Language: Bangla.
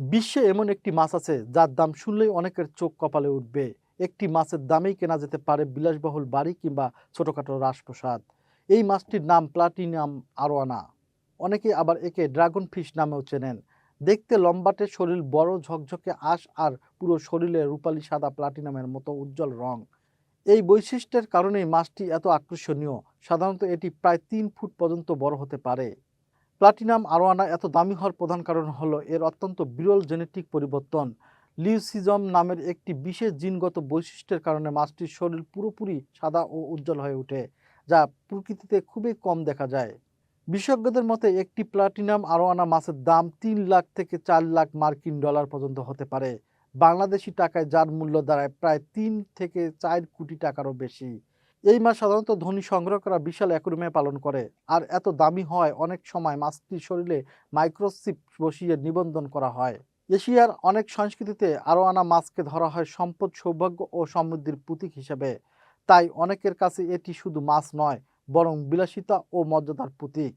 বিশ্বে এমন একটি মাছ আছে যার দাম শুনলেই অনেকের চোখ কপালে উঠবে। একটি মাছের দামেই কেনা যেতে পারে বিলাসবহুল বাড়ি কিংবা ছোটখাটো রাজপ্রাসাদ। এই মাছটির নাম প্লাটিনাম আরোয়ানা। অনেকে আবার একে ড্রাগন ফিশ নামেও চেনেন। দেখতে লম্বাটে, শরীর বড়, ঝকঝকে আঁশ আর পুরো শরীরে রূপালী সাদা প্লাটিনামের মতো উজ্জ্বল রং। এই বৈশিষ্ট্যের কারণেই মাছটি এত আকর্ষণীয়। সাধারণত এটি প্রায় ৩ ফুট পর্যন্ত বড় হতে পারে। প্লাটিনাম আরোয়ানা এত দামি হওয়ার প্রধান কারণ হলো এর অত্যন্ত বিরল জেনেটিক পরিবর্তন। লিউসিজম নামের একটি বিশেষ জিনগত বৈশিষ্ট্যের কারণে মাছটির শরীর পুরোপুরি সাদা ও উজ্জ্বল হয়ে ওঠে, যা প্রকৃতিতে খুবই কম দেখা যায়। বিশেষজ্ঞদের মতে একটি প্লাটিনাম আরোয়ানা মাছের দাম ৩ লাখ থেকে ৪ লাখ মার্কিন ডলার পর্যন্ত হতে পারে। বাংলাদেশি টাকায় যার মূল্য দাঁড়ায় প্রায় ৩ থেকে ৪ কোটি টাকারও বেশি। এই মাছ সাধারণত ধনী সংগ্রহকরা বিশাল অ্যাকুরিয়ামে পালন করে। আর এত দামি হওয়ায় অনেক সময় মাছটির শরীরে মাইক্রোচিপ বসিয়ে নিবন্ধন করা হয়। এশিয়ার অনেক সংস্কৃতিতে আরোয়ানা মাছকে ধরা হয় সম্পদ, সৌভাগ্য ও সমৃদ্ধির প্রতীক হিসেবে। তাই অনেকের কাছে এটি শুধু মাছ নয়, বরং বিলাসিতা ও মর্যাদার প্রতীক।